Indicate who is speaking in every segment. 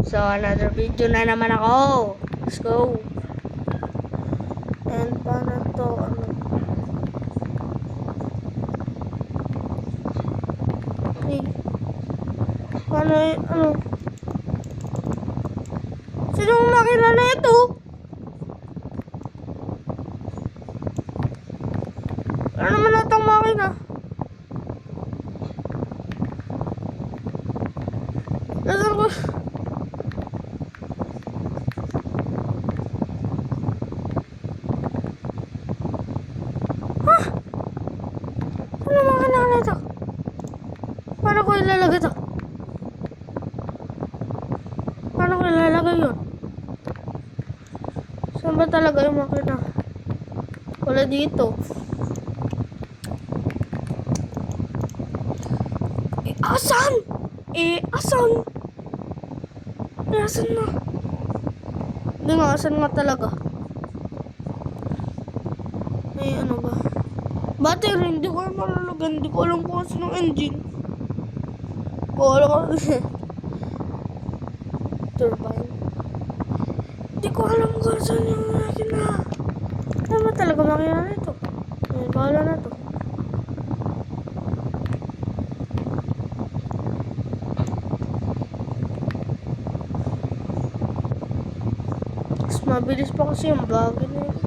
Speaker 1: So, another video na naman ako. Let's go. And paano to, paano, sinong makilala ito? Ano naman natang makina? Nasaan ko? Ano makina na ito? Paano ko ilalagay ito? Paano ko ilalagay yun? Saan ba talaga yung makina? Wala dito. Asan? Asan? Asan na? Hindi nga, asan nga talaga? Ano ba? Battery, hindi ko malalagyan. Hindi ko alam kung asan ng engine. Wala ko. Turbine. Hindi ko alam kung asan yung makina. Ano ba talaga makina na ito? Bahala na to. Mabilis pa kasi yung bagay na yun.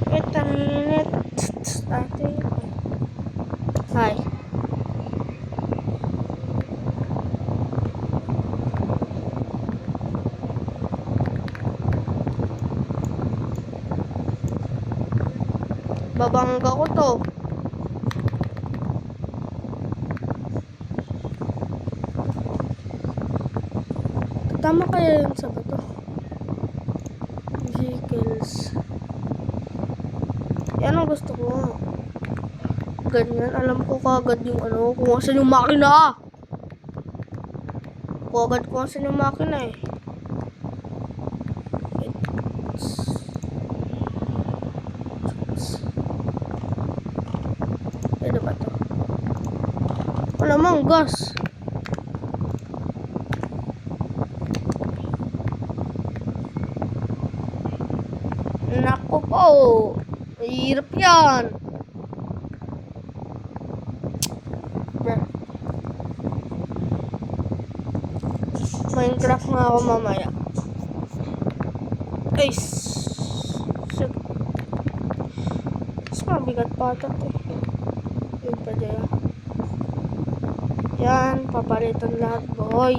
Speaker 1: Wait a minute. Hi. Babangga ko to. Tama kaya yun sa bato? Vehicles. Yan ang gusto ko. Ganyan. Alam ko kagad yung kung asan yung makina. Kagad kung asan yung makina eh. Pwede ba to? Wala mang gas. Naku po, mahirap yan. Minecraft nga ako mamaya. Ay, shit. Mas mabigat pa ito eh. Yun pa dyan. Yan, papalitan lahat boy.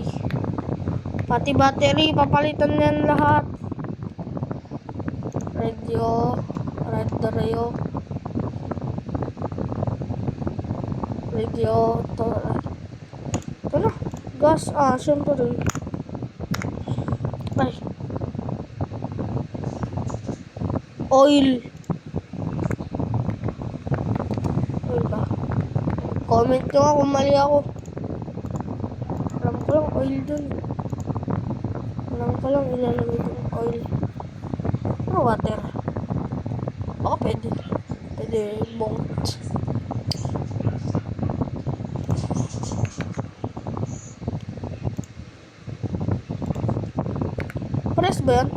Speaker 1: Pati battery, papalitan yan lahat. Radio to. Ito na, gas, syempre. Ay. Oil ba? Comment nyo nga kung mali ako. Alam ko lang oil dun. Alam ko lang ilalagay dun oil. Water. Baka pwede. Pwede bongot. Pares ba yan?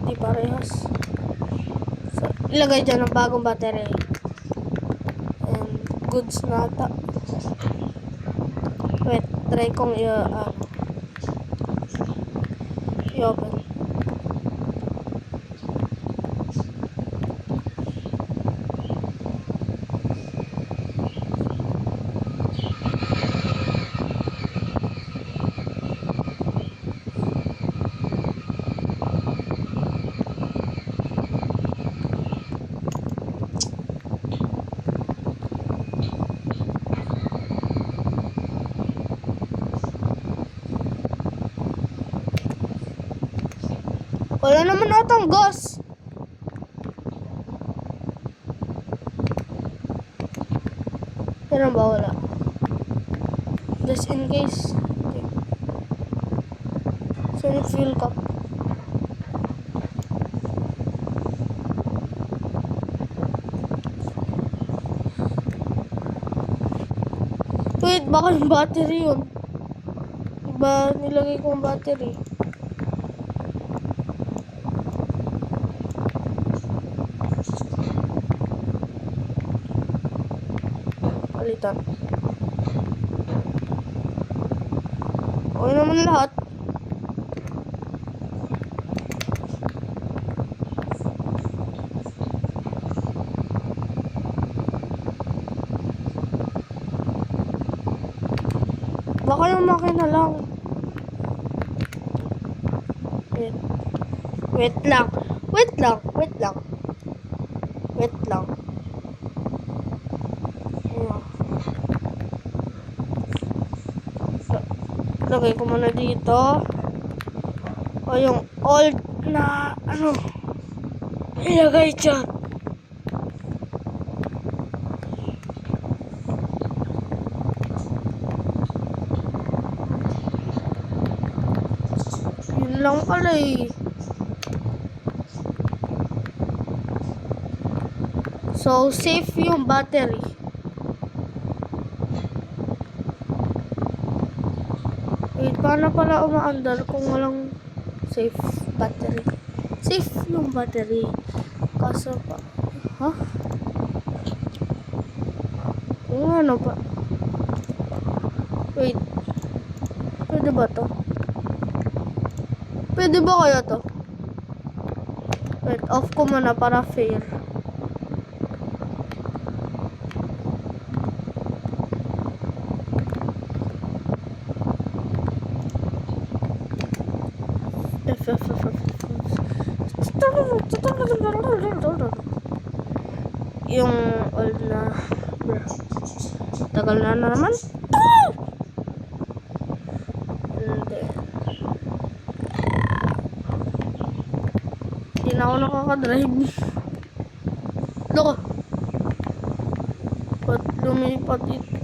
Speaker 1: Di parehas. So, ilagay dyan ang bagong battery. And goods na ata. Wait, try kong i-open. Wala naman atang gas. Pero ba wala? Just in case. Okay. So, fuel cup. baka yung battery yun. Iba nilagay kong battery. Palitan. Okay naman lahat. Baka yung makina lang. Wait lang. Wait lang. Wait lang. Wait lang. Lagay ko muna dito. O yung old na ano. Ilagay dyan. Yun lang pala eh. So, safe yung battery. Wait, paano pala umaandar kung walang safe battery? Safe yung battery. Kaso pa. Ha? Kung ano pa? Wait. Pwede ba to? Pwede ba kaya to? Wait, off ko muna para fair. Yung old na tagal na naman. Hindi na ako nakakadrive. Loko. Ba't lumipat dito?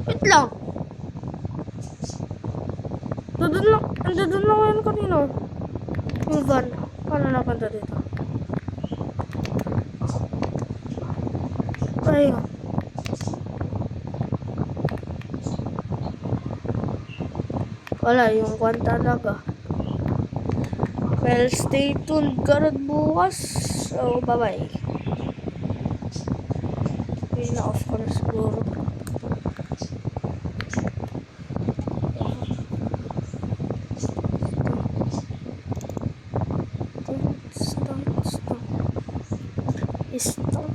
Speaker 1: Wait lang. Andun lang ngayon kanino. Yung van. Paano napunta dito? Ayun. Wala yung kwan talaga. Well, stay tuned garad bukas. So, bye-bye. Okay, na-off ko na siguro. Stone.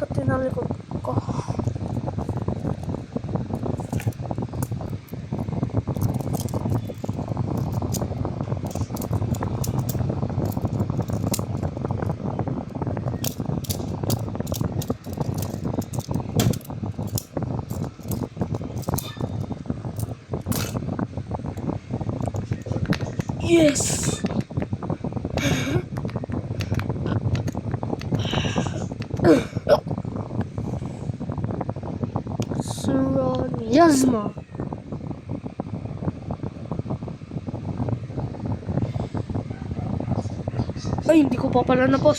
Speaker 1: Tinalikod ko. Yes! Yazma. Ay, hindi ko pa pala na-post.